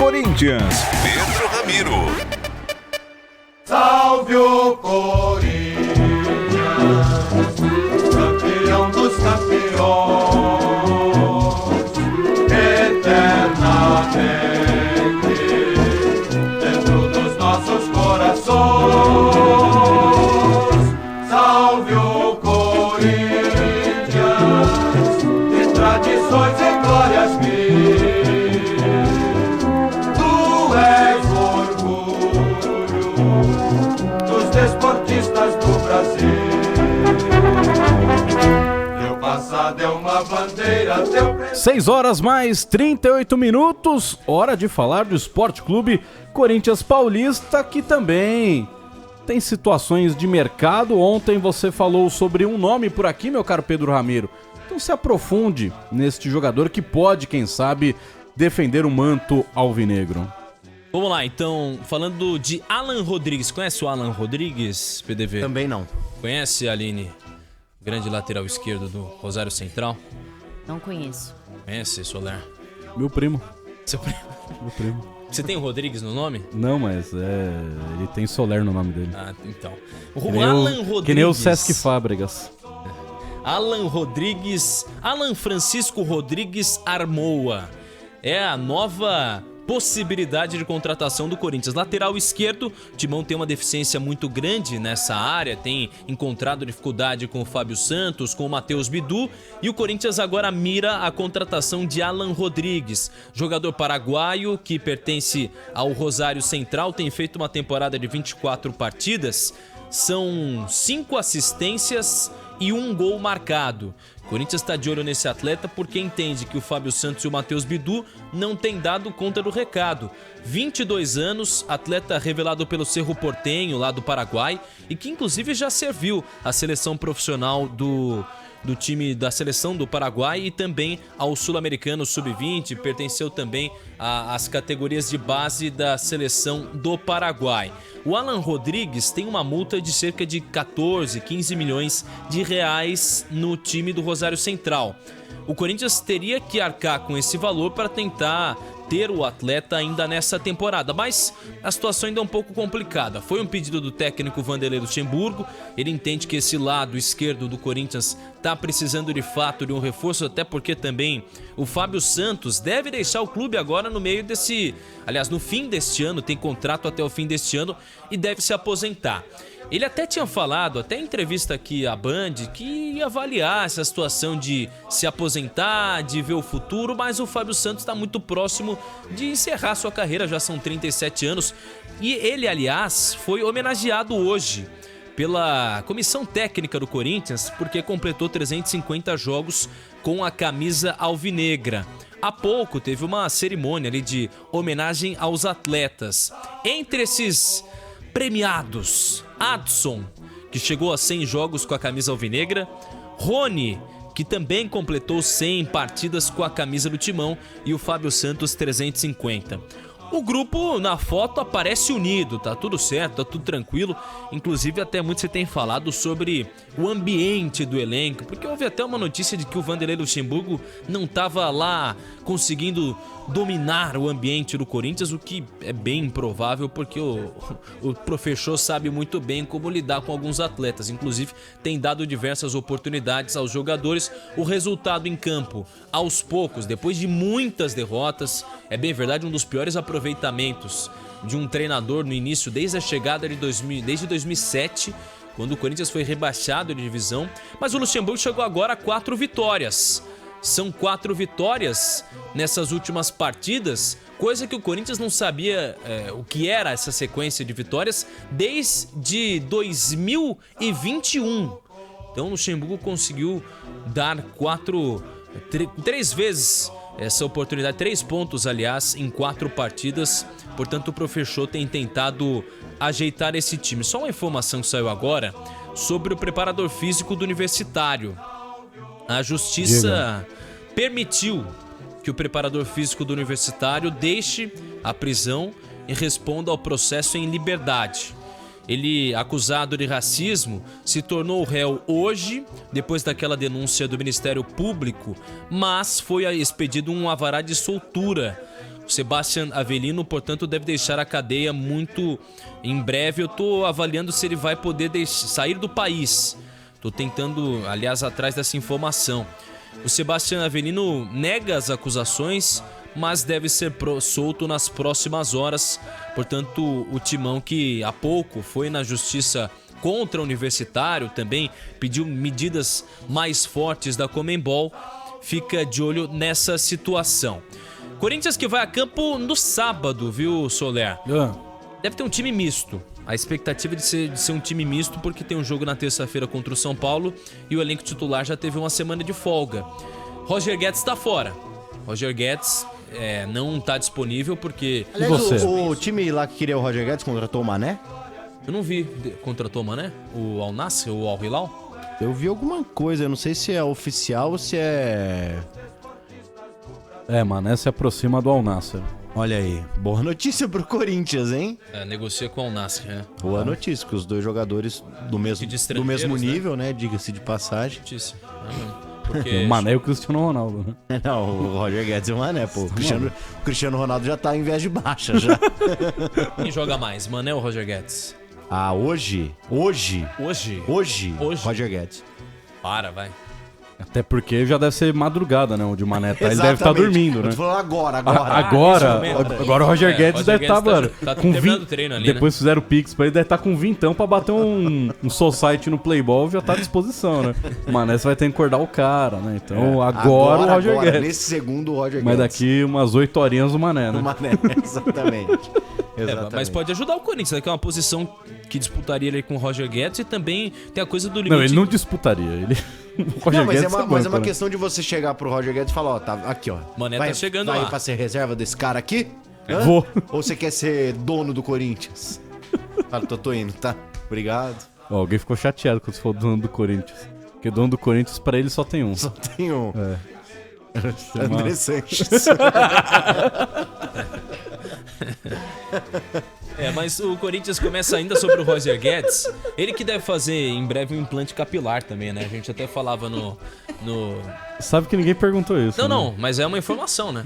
Corinthians, Pedro Ramiro. Salve o Corinthians, campeão dos campeões, eternamente dentro dos nossos corações. Salve o Corinthians, de tradições e glórias mil. Tu és o orgulho dos desportistas do Brasil. Teu passado é uma bandeira, teu presente... 6 horas mais 38 minutos, hora de falar do Esporte Clube Corinthians Paulista, que também tem situações de mercado. Ontem você falou sobre um nome por aqui, meu caro Pedro Ramiro. Então se aprofunde neste jogador que pode, quem sabe, defender o manto alvinegro. Vamos lá, então, falando de Alan Rodrigues. Conhece o Alan Rodrigues, PDV? Também não. Conhece, Aline? Grande lateral esquerdo do Rosário Central. Não conheço. Conhece, Soler? Meu primo. Seu primo? Meu primo. Você tem o Rodrigues no nome? Não, mas ele tem Soler no nome dele. Ah, então. Alan Rodrigues. Que nem o Sesc Fábregas. Alan Rodrigues, Alan Francisco Rodrigues Armoa. É a nova possibilidade de contratação do Corinthians. Lateral esquerdo, o Timão tem uma deficiência muito grande nessa área, tem encontrado dificuldade com o Fábio Santos, com o Matheus Bidu, e o Corinthians agora mira a contratação de Alan Rodrigues, jogador paraguaio que pertence ao Rosário Central, tem feito uma temporada de 24 partidas, são 5 assistências e 1 gol marcado. O Corinthians está de olho nesse atleta porque entende que o Fábio Santos e o Matheus Bidu não têm dado conta do recado. 22 anos, atleta revelado pelo Cerro Porteño, lá do Paraguai, e que inclusive já serviu a seleção profissional do time da seleção do Paraguai e também ao Sul-Americano Sub-20, pertenceu também às categorias de base da seleção do Paraguai. O Alan Rodrigues tem uma multa de cerca de 14, 15 milhões de reais no time do Rosário Central. O Corinthians teria que arcar com esse valor para tentar ter o atleta ainda nessa temporada, mas a situação ainda é um pouco complicada. Foi um pedido do técnico Vanderlei Luxemburgo, ele entende que esse lado esquerdo do Corinthians está precisando de fato de um reforço, até porque também o Fábio Santos deve deixar o clube agora no meio desse... Aliás, no fim deste ano, tem contrato até o fim deste ano e deve se aposentar. Ele até tinha falado, até em entrevista aqui à Band, que ia avaliar essa situação de se aposentar, de ver o futuro, mas o Fábio Santos está muito próximo de encerrar sua carreira, já são 37 anos. E ele, aliás, foi homenageado hoje pela comissão técnica do Corinthians, porque completou 350 jogos com a camisa alvinegra. Há pouco teve uma cerimônia ali de homenagem aos atletas. Entre esses premiados, Adson, que chegou a 100 jogos com a camisa alvinegra, Rony, que também completou 100 partidas com a camisa do Timão, e o Fábio Santos 350. O grupo na foto aparece unido, tá tudo certo, tá tudo tranquilo. Inclusive até muito se tem falado sobre o ambiente do elenco, porque houve até uma notícia de que o Vanderlei Luxemburgo não estava lá conseguindo dominar o ambiente do Corinthians, o que é bem improvável, porque o professor sabe muito bem como lidar com alguns atletas. Inclusive tem dado diversas oportunidades aos jogadores. O resultado em campo, aos poucos, depois de muitas derrotas, é bem verdade um dos piores aproveitamentos de um treinador no início, desde a chegada desde 2007, quando o Corinthians foi rebaixado de divisão. Mas o Luxemburgo chegou agora a 4 vitórias. São 4 vitórias nessas últimas partidas, coisa que o Corinthians não sabia o que era essa sequência de vitórias desde 2021. Então o Luxemburgo conseguiu dar 3 vezes essa oportunidade, 3 pontos, aliás, em 4 partidas. Portanto, o professor tem tentado ajeitar esse time. Só uma informação que saiu agora sobre o preparador físico do Universitário. A Justiça permitiu que o preparador físico do Universitário deixe a prisão e responda ao processo em liberdade. Ele, acusado de racismo, se tornou réu hoje, depois daquela denúncia do Ministério Público, mas foi expedido um alvará de soltura O Sebastian Avelino, portanto, deve deixar a cadeia muito em breve. Eu tô avaliando se ele vai poder sair do país. Tô tentando, aliás, atrás dessa informação. O Sebastian Avelino nega as acusações, mas deve ser solto nas próximas horas. Portanto, o Timão, que há pouco foi na justiça contra o Universitário, também pediu medidas mais fortes da Conmebol, fica de olho nessa situação. Corinthians que vai a campo no sábado, viu, Soler? Deve ter um time misto. A expectativa de ser um time misto, porque tem um jogo na terça-feira contra o São Paulo e o elenco titular já teve uma semana de folga. Roger Guedes tá fora. Roger Guedes não tá disponível porque... Aliás, o time lá que queria o Roger Guedes contratou o Mané? Eu não vi. Contratou o Mané? O Al Nassr ou o Al Hilal? Eu vi alguma coisa, eu não sei se é oficial ou se é... Mané se aproxima do Al Nassr. Olha aí, boa notícia pro Corinthians, hein? Negocia com o Al Nassr, né? Boa notícia, que os dois jogadores do mesmo nível, né? Diga-se de passagem. Notícia. Porque... O Mané e o Cristiano Ronaldo, né? Não, o Roger Guedes e o Mané, pô. O Cristiano Ronaldo já tá em viés de baixa, já. Quem joga mais, Mané ou Roger Guedes? Ah, hoje? Hoje? Roger Guedes. Vai. Até porque já deve ser madrugada, né? Onde o Mané tá. Ele deve estar dormindo, né? Eu tô falando agora. Agora o Roger Guedes deve estar, mano. Tá com terminando o treino ali, depois fizeram o Pix pra ele, deve estar com vintão pra bater um society no Playboy, já tá à disposição, né? O Mané você vai ter que acordar o cara, né? Então agora o Roger Guedes. Nesse segundo o Roger Guedes. Mas daqui umas 8 horinhas o Mané, né? O Mané, exatamente. Mas pode ajudar o Corinthians, né? Que é uma posição que disputaria ele com o Roger Guedes e também tem a coisa do limite. Não, ele não disputaria. O Roger Guedes mas é uma questão de você chegar pro Roger Guedes e falar, ó, tá aqui, ó. Mané tá chegando vai lá. Pra ser reserva desse cara aqui? Vou. Ou você quer ser dono do Corinthians? Fala, tô indo, tá? Obrigado. Ó, alguém ficou chateado quando você falou dono do Corinthians. Porque dono do Corinthians, pra ele, só tem um. Só tem um. André Sanches. Mas o Corinthians começa ainda sobre o Roger Guedes. Ele que deve fazer em breve um implante capilar também, né? A gente até falava no... Sabe que ninguém perguntou isso. Não, mas é uma informação, né?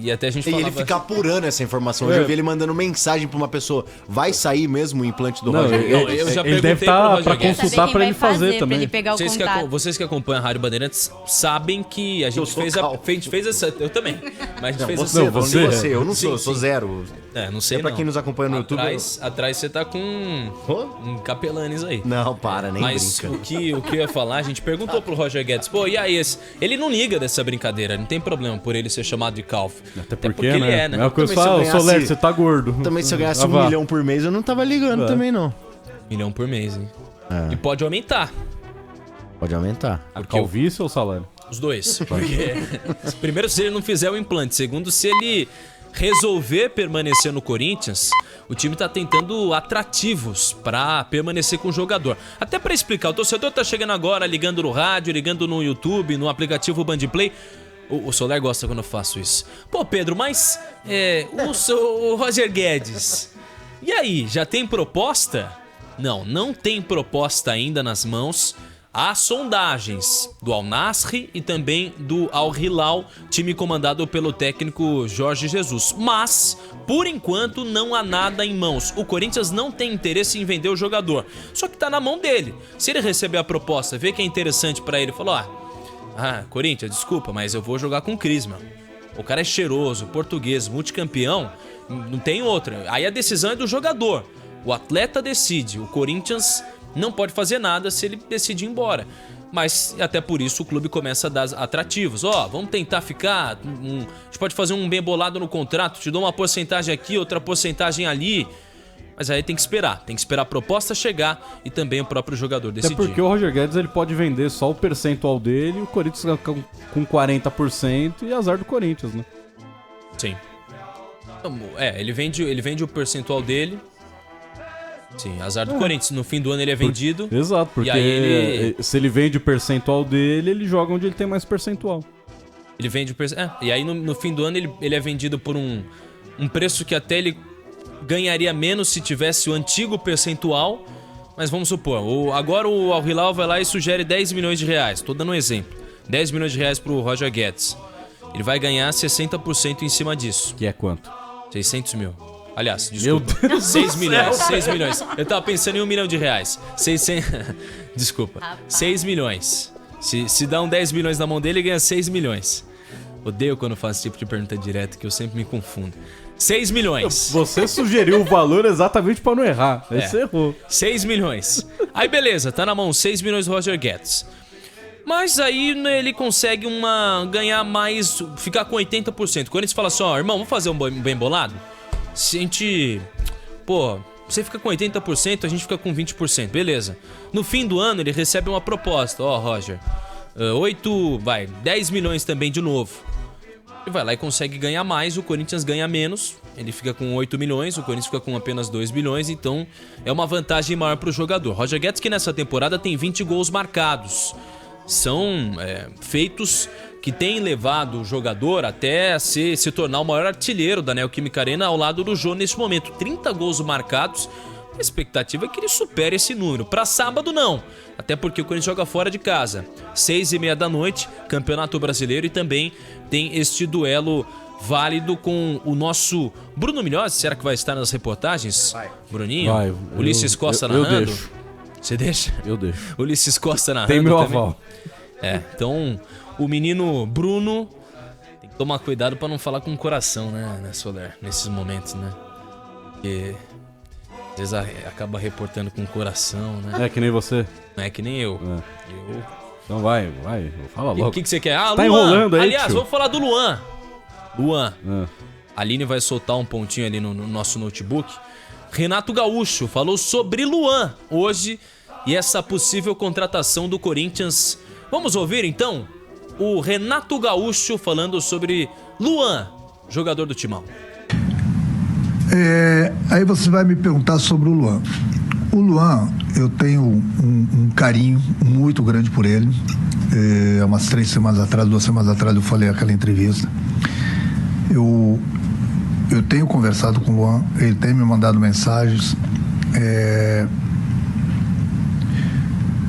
E até a gente falava... E ele fica apurando essa informação. Eu já vi ele mandando mensagem pra uma pessoa. Vai sair mesmo o implante do Roger Guedes? Eu já ele deve estar pra consultar pra ele fazer também. Ele pegar o vocês que acompanham a Rádio Bandeirantes sabem que a gente fez essa... Eu também. Mas a gente fez essa... Você. Eu não sou, eu sou zero. Não sei pra quem nos acompanha no YouTube. Atrás você tá com um capelanes aí. Não, para, nem Mas brinca. o que eu ia falar, a gente perguntou pro Roger Guedes, pô, e aí esse? Ele não liga dessa brincadeira, não tem problema por ele ser chamado de calvo. Até porque ele né? É o que eu falo, Soler, você tá gordo. Também se eu ganhasse 1 milhão por mês, eu não tava ligando também, não. 1 milhão por mês, hein? E pode aumentar. Pode aumentar. A calvície ou o salário? Os dois. Porque, primeiro, se ele não fizer o implante. Segundo, se ele resolver permanecer no Corinthians, o time tá tentando atrativos pra permanecer com o jogador. Até pra explicar, o torcedor tá chegando agora, ligando no rádio, ligando no YouTube, no aplicativo Bandplay. O Soler gosta quando eu faço isso. Pô, Pedro, mas o Roger Guedes, e aí, já tem proposta? Não tem proposta ainda nas mãos. Há sondagens do Al Nassr e também do Al Hilal, time comandado pelo técnico Jorge Jesus. Mas, por enquanto, não há nada em mãos. O Corinthians não tem interesse em vender o jogador. Só que tá na mão dele. Se ele receber a proposta, vê que é interessante pra ele, falou, Corinthians, desculpa, mas eu vou jogar com o Cris, meu. O cara é cheiroso, português, multicampeão, não tem outra. Aí a decisão é do jogador. O atleta decide, o Corinthians não pode fazer nada se ele decidir ir embora. Mas até por isso o clube começa a dar atrativos. Vamos tentar ficar... a gente pode fazer um bem bolado no contrato, te dou uma porcentagem aqui, outra porcentagem ali. Mas aí tem que esperar a proposta chegar e também o próprio jogador decidir. É porque o Roger Guedes ele pode vender só o percentual dele, o Corinthians com 40% e azar do Corinthians, né? Sim. Ele vende o percentual dele. Sim, azar do Corinthians. No fim do ano ele é vendido. Exato, porque e aí se ele vende o percentual dele, ele joga onde ele tem mais percentual. Ele vende o percentual. E aí no fim do ano ele é vendido por um preço que até ele ganharia menos se tivesse o antigo percentual. Mas vamos supor, agora o Al Hilal vai lá e sugere 10 milhões de reais. Tô dando um exemplo. 10 milhões de reais pro Roger Guedes. ele vai ganhar 60% em cima disso. Que é quanto? 600 mil. Aliás, desculpa. Meu Deus 6 do milhões, céu. 6 milhões. Eu tava pensando em R$1 milhão. 600... Desculpa. 6 milhões. Se dá 10 milhões na mão dele, ele ganha 6 milhões. Odeio quando eu faço esse tipo de pergunta direta, que eu sempre me confundo. 6 milhões. Você sugeriu o valor exatamente pra não errar. Aí você errou. 6 milhões. Aí beleza, tá na mão 6 milhões do Roger Guedes. Mas aí ele consegue ganhar mais, ficar com 80%. Quando eles falam assim, ó, irmão, vamos fazer um bem bolado? Se a gente... Pô, você fica com 80%, a gente fica com 20%, beleza. No fim do ano ele recebe uma proposta, ó, Roger, 10 milhões também de novo. Ele vai lá e consegue ganhar mais, o Corinthians ganha menos, ele fica com 8 milhões, o Corinthians fica com apenas 2 milhões, então é uma vantagem maior pro jogador. Roger Guedes, que nessa temporada tem 20 gols marcados. São feitos que têm levado o jogador até se tornar o maior artilheiro da Neoquímica Arena ao lado do Jô neste momento. 30 gols marcados, a expectativa é que ele supere esse número. Para sábado não, até porque o Corinthians joga fora de casa. 6h30 da noite, Campeonato Brasileiro, e também tem este duelo válido com o nosso Bruno Milhozzi. Será que vai estar nas reportagens? Vai. Bruninho? Vai. Ulisses Costa narrando? Eu deixo. Você deixa? Eu deixo. Ulisses Costa narrando. Tem meu também. aval. Então o menino Bruno tem que tomar cuidado pra não falar com o coração, né, Soler? Nesses momentos, né? Porque às vezes acaba reportando com o coração, né? É que nem você. Não é que nem eu. É. Então vai, fala logo. O que você quer? Ah, tá Luan. Enrolando aí, Aliás, tio. vamos falar do Luan. Luan. É. A Aline vai soltar um pontinho ali no nosso notebook. Renato Gaúcho falou sobre Luan hoje e essa possível contratação do Corinthians. Vamos ouvir então o Renato Gaúcho falando sobre Luan, jogador do Timão. Aí você vai me perguntar sobre o Luan. O Luan, eu tenho um carinho muito grande por ele. Há umas 2 semanas atrás eu falei aquela entrevista. Eu tenho conversado com o Luan, ele tem me mandado mensagens.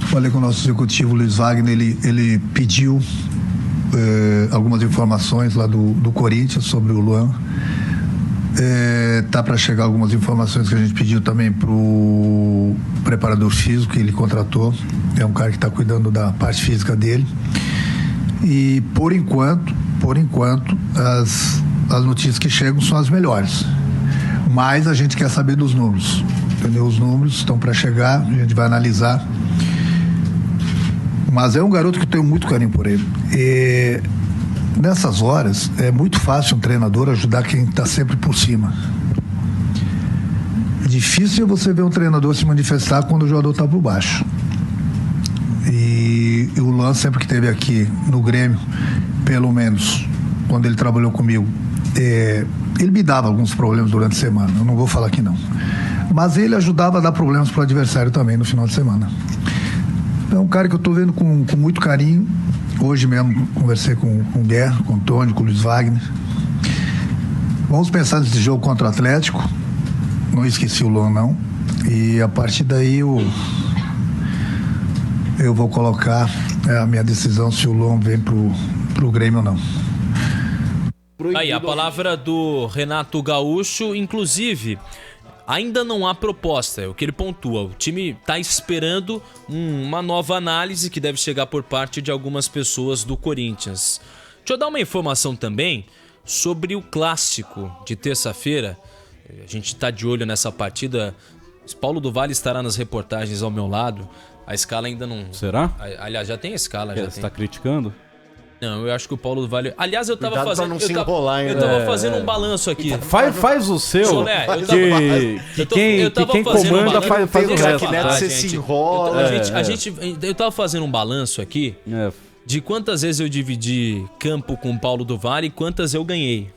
Falei com o nosso executivo Luiz Wagner, ele pediu algumas informações lá do Corinthians sobre o Luan. Tá para chegar algumas informações que a gente pediu também pro preparador físico que ele contratou. É um cara que está cuidando da parte física dele. E por enquanto, as notícias que chegam são as melhores. Mas a gente quer saber dos números. Entendeu? Os números estão para chegar, a gente vai analisar. Mas é um garoto que eu tenho muito carinho por ele. E nessas horas, é muito fácil um treinador ajudar quem está sempre por cima. Difícil é você ver um treinador se manifestar quando o jogador está por baixo. E o Luan, sempre que esteve aqui no Grêmio, pelo menos quando ele trabalhou comigo, ele me dava alguns problemas durante a semana. Eu não vou falar que não. Mas ele ajudava a dar problemas para o adversário também no final de semana. É um cara que eu estou vendo com muito carinho. Hoje mesmo conversei com o Guerra, com o Antônio, com o Luiz Wagner. Vamos pensar nesse jogo contra o Atlético. Não esqueci o Luan, não. E a partir daí eu vou colocar a minha decisão se o Luan vem pro Grêmio ou não. Aí, a palavra do Renato Gaúcho, inclusive, ainda não há proposta, é o que ele pontua. O time está esperando uma nova análise que deve chegar por parte de algumas pessoas do Corinthians. Deixa eu dar uma informação também sobre o clássico de terça-feira. A gente está de olho nessa partida. Paulo do Vale estará nas reportagens ao meu lado. A escala ainda não... Será? Aliás, já tem a escala. Já Você tem. tá criticando? Não, eu acho que o Paulo do Vale... Aliás, eu tava Cuidado fazendo... pra não se enrolar, hein? Eu tava fazendo um balanço aqui. Faz o seu, Solé, eu que tava quem fazendo um comanda balanço. faz o Deixa eu resto. falar, Neto, você gente. se enrola. Eu tava fazendo um balanço aqui de quantas vezes eu dividi campo com o Paulo do Vale e quantas eu ganhei.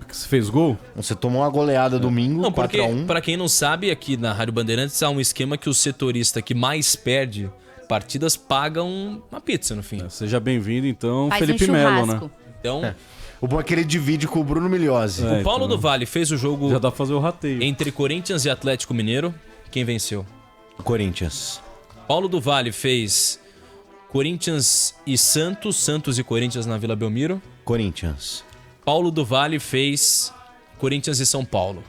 Você fez gol? Você tomou uma goleada domingo, Não, porque, 4-1. pra quem não sabe, aqui na Rádio Bandeirantes há um esquema que o setorista que mais perde partidas paga uma pizza no fim. Seja bem-vindo, então, Faz Felipe um Melo, churrasco. né? Então, O bom é que ele divide com o Bruno Milhozzi. o Paulo do Vale fez o jogo Já dá pra fazer o rateio. entre Corinthians e Atlético Mineiro. Quem venceu? Corinthians. Paulo do Vale fez Corinthians e Santos e Corinthians na Vila Belmiro. Corinthians. Paulo do Vale fez Corinthians e São Paulo,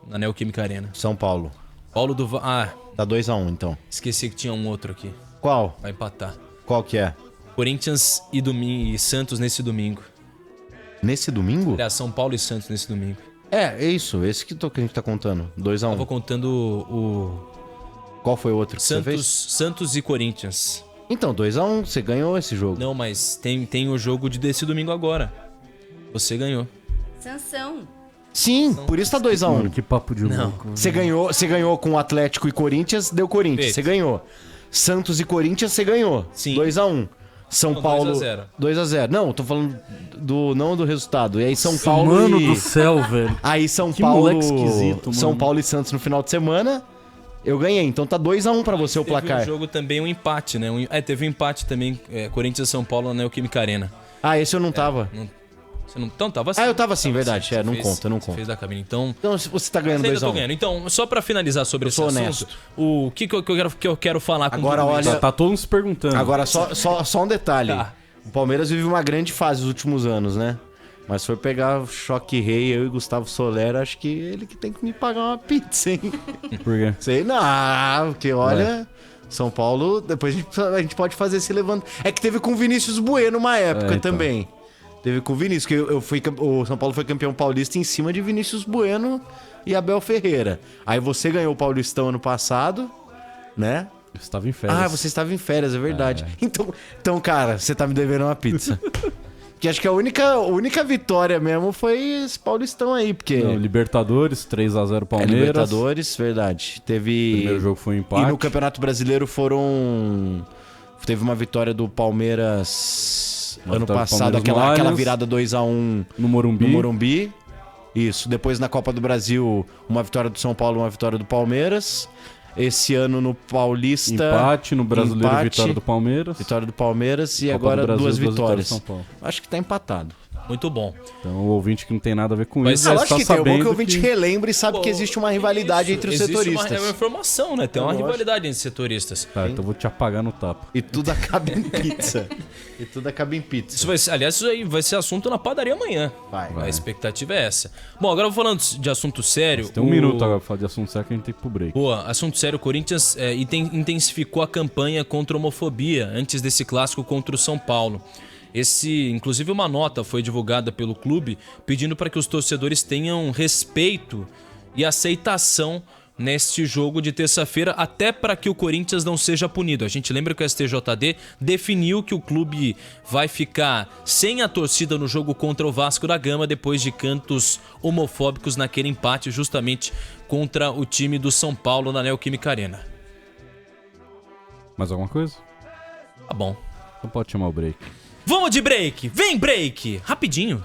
na Neoquímica Arena. São Paulo. Paulo do Vale... Tá 2-1, então. Esqueci que tinha um outro aqui. Qual? Vai empatar. Qual que é? Corinthians e Santos nesse domingo. Nesse domingo? Aliás, São Paulo e Santos nesse domingo. É isso. Esse que a gente tá contando. 2-1. Tava contando o Qual foi o outro que você fez? Santos e Corinthians. Então, 2-1, você ganhou esse jogo. Não, mas tem o jogo desse domingo agora. Você ganhou. Sansão. Sim, por isso tá 2-1. Mano, que papo de Não. louco. Você ganhou com o Atlético e Corinthians, deu Corinthians. Feito. Você ganhou. Santos e Corinthians, você ganhou. Sim. 2-1. São Não, Paulo. 2-0. 2-0. Não, tô falando não do resultado. E aí São Paulo. Mano e... do céu, velho. Aí São Que Paulo. moleque esquisito, mano. São Paulo e Santos no final de semana. Eu ganhei. Então tá 2-1 pra você o placar. Teve um jogo também, um empate, né? Teve um empate também, Corinthians e São Paulo na Neoquímica Arena. Ah, esse eu não tava. Você não... Então, tava assim. Ah, eu tava sim, verdade. Você não fez- conta, não você conta. fez da cabine. Então, Então, se você tá ganhando mas ainda tô 2-1. ganhando. Então, só pra finalizar sobre esse sou assunto, honesto. o que eu quero falar com Agora, tudo olha- isso? Tá todo mundo se perguntando. Agora, só um detalhe. Tá. O Palmeiras vive uma grande fase nos últimos anos, né? Mas se for pegar o Choque Rei, eu e Gustavo Soler, acho que ele que tem que me pagar uma pizza, hein? Por quê? Sei não, porque olha... São Paulo, depois a gente pode fazer esse levantamento. É que teve com o Vinícius Bueno uma época então. também. Teve com o Vinícius, que o São Paulo foi campeão paulista em cima de Vinícius Bueno e Abel Ferreira. Aí você ganhou o Paulistão ano passado, né? Eu estava em férias. Ah, você estava em férias, é verdade. Então, cara, você tá me devendo uma pizza. Que acho que a única vitória mesmo foi esse Paulistão aí, porque... Não, Libertadores, 3x0 É, Palmeiras. Libertadores, verdade. Teve... O primeiro jogo foi um empate. E no Campeonato Brasileiro teve uma vitória do Palmeiras Uma ano vitória do passado, Palmeiras no aquela Allianz. virada 2-1 No Morumbi. no Morumbi. Isso. Depois na Copa do Brasil, uma vitória do São Paulo, uma vitória do Palmeiras. Esse ano no Paulista... Empate no Brasileiro, empate, vitória do Palmeiras. Vitória do Palmeiras e Copa agora do Brasil, duas duas vitórias. vitórias do São Paulo. Acho que tá empatado. Muito bom. Então o ouvinte que não tem nada a ver com Mas isso é já lógico está que tem. O bom que sabendo o ouvinte relembra e sabe que existe uma rivalidade Isso, entre os existe setoristas. É uma informação, né? Tem uma lógico. rivalidade entre setoristas. Tá, então eu vou te apagar no tapa. E tudo acaba em pizza. E tudo acaba em pizza. Isso vai ser, aliás, isso aí vai ser assunto na padaria amanhã. Vai. A expectativa é essa. Bom, agora falando de assunto sério. Tem um minuto agora pra falar de assunto sério que a gente tem que ir pro break. Boa, assunto sério, o Corinthians intensificou a campanha contra a homofobia antes desse clássico contra o São Paulo. Inclusive uma nota foi divulgada pelo clube pedindo para que os torcedores tenham respeito e aceitação neste jogo de terça-feira, até para que o Corinthians não seja punido. A gente lembra que o STJD definiu que o clube vai ficar sem a torcida no jogo contra o Vasco da Gama depois de cantos homofóbicos naquele empate justamente contra o time do São Paulo na Neoquímica Arena. Mais alguma coisa? Tá bom. Então pode chamar o break. Vamos de break! Vem break! Rapidinho.